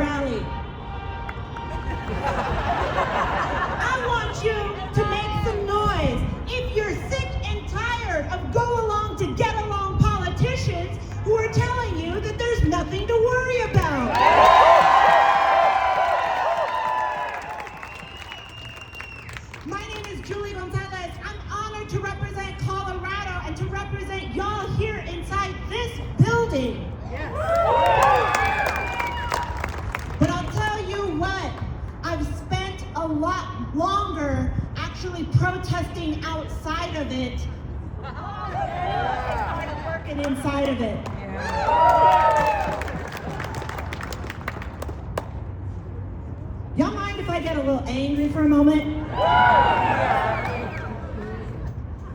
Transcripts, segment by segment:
rally. I want you to make some noise if you're sick and tired of go-along to get-along politicians who are telling you that there's nothing to worry about. My name is Julie Gonzalez. I'm honored to represent Colorado and to represent y'all here inside this building. But I'll tell you what, I've spent a lot longer actually protesting outside of it than working inside of it. Y'all mind if I get a little angry for a moment?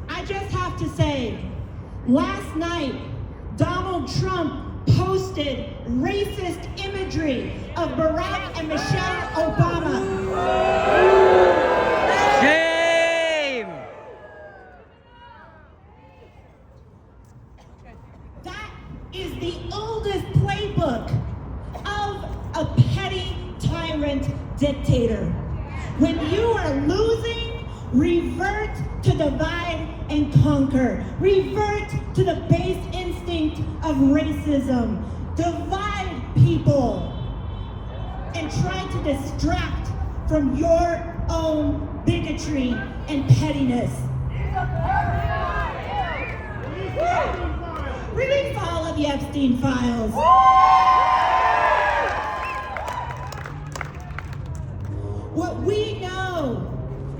I just have to say, last night, Donald Trump posted racist imagery of Barack and Michelle Obama. Shame! That is the oldest playbook of a petty tyrant dictator. When you are losing, revert to divide and conquer. Revert to the base instinct of racism. Divide people and try to distract from your own bigotry and pettiness. Release all of the Epstein files. What we know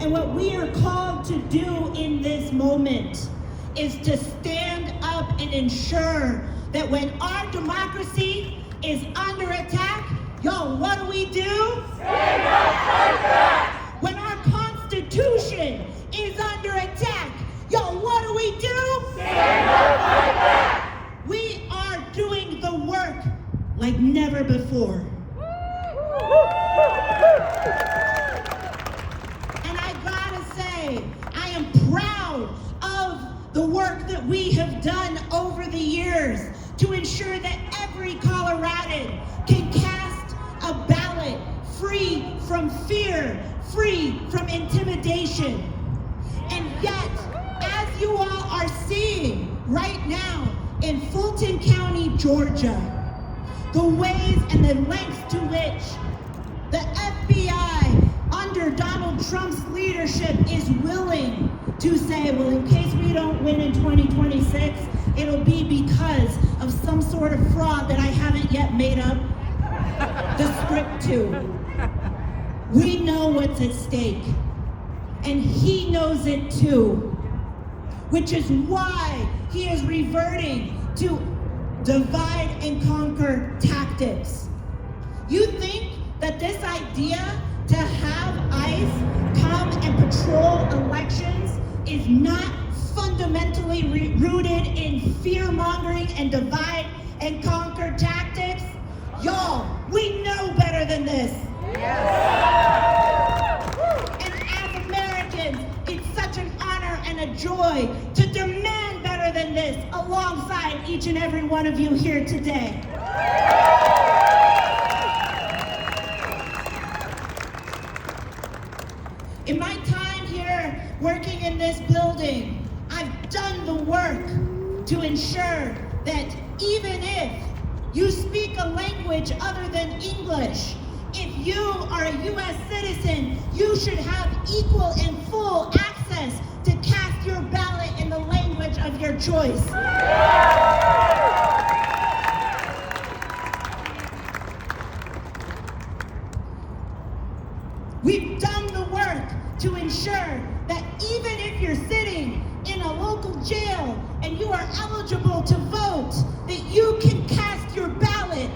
and what we are called to do in this moment is to stand up and ensure that when our democracy is under attack, y'all, what do? Stand up, fight back! When our Constitution is under attack, y'all, what do? Stand up, fight back! We are doing the work like never before. And I gotta say, I am proud of the work that we have done over the years to ensure that every Coloradan can cast a ballot free from fear, free from intimidation. And yet, as you all are seeing right now in Fulton County, Georgia, the ways and the lengths to which the FBI, under Donald Trump's leadership, is willing to say, well, in case we don't win in 2026, it'll be because of some sort of fraud that I haven't yet made up the script to. We know what's at stake, and he knows it too, which is why he is reverting to divide and conquer tactics. You think that this idea to have ICE come and patrol elections is not fundamentally rooted in fear-mongering and divide and conquer tactics? Y'all, we know better than this. And as Americans, it's such an honor and a joy to demand better than this alongside each and every one of you here today. In my time here working in this building, I've done the work to ensure that even if you speak a language other than English, if you are a U.S. citizen, you should have equal and full access to cast your ballot in the language of your choice. We've done the work to ensure that even if you're sitting in a local jail and you are eligible to vote, that you can cast your ballot.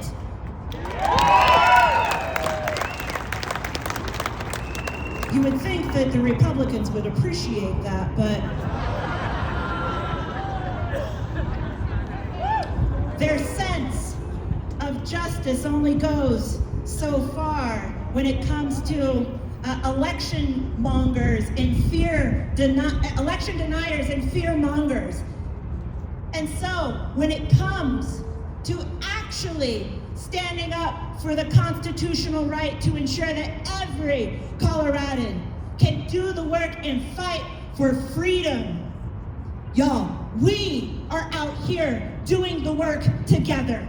You would think that the Republicans would appreciate that, but their sense of justice only goes so far when it comes to election mongers and election deniers and fear mongers. And so when it comes to actually standing up for the constitutional right to ensure that every Coloradan can do the work and fight for freedom. Y'all, we are out here doing the work together.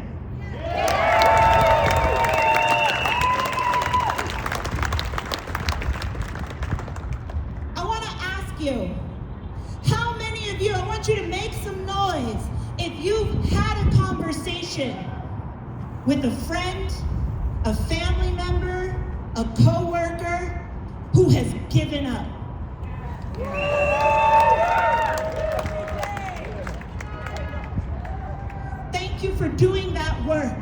I want to ask you, how many of you, I want you to make some noise if you've had a conversation with a friend, a family member, a coworker who has given up. Thank you for doing that work,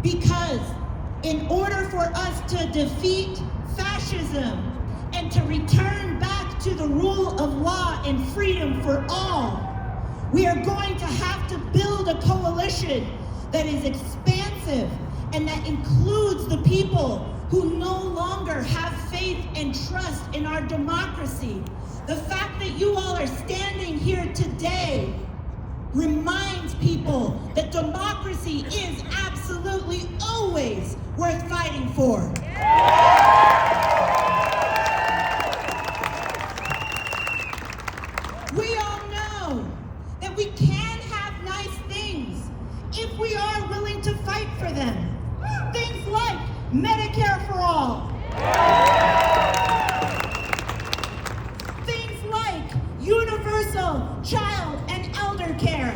because in order for us to defeat fascism and to return back to the rule of law and freedom for all, we are going to have to build a coalition that is expansive and that includes the people who no longer have faith and trust in our democracy. The fact that you all are standing here today reminds people that democracy is absolutely always worth fighting for. We all know that we can have nice things if we are willing to fight for them. Things like Medicare for all. Things like universal child and elder care.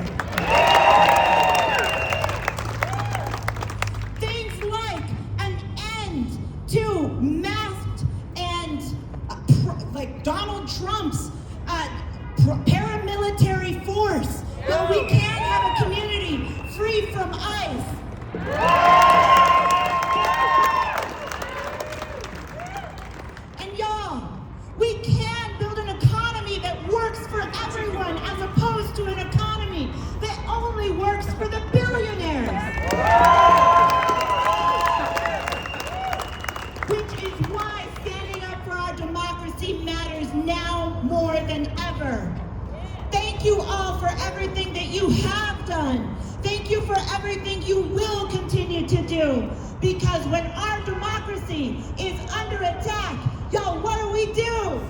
Things like an end to masked and like Donald Trump's paramilitary force. Well, we can't have a community free from ICE. And y'all, we can build an economy that works for everyone as opposed to an economy that only works for the billionaires. Which is why standing up for our democracy matters now more than ever. Thank you all for everything that you have done. Thank you for everything you will continue to do. Because when our democracy is under attack, y'all, what do?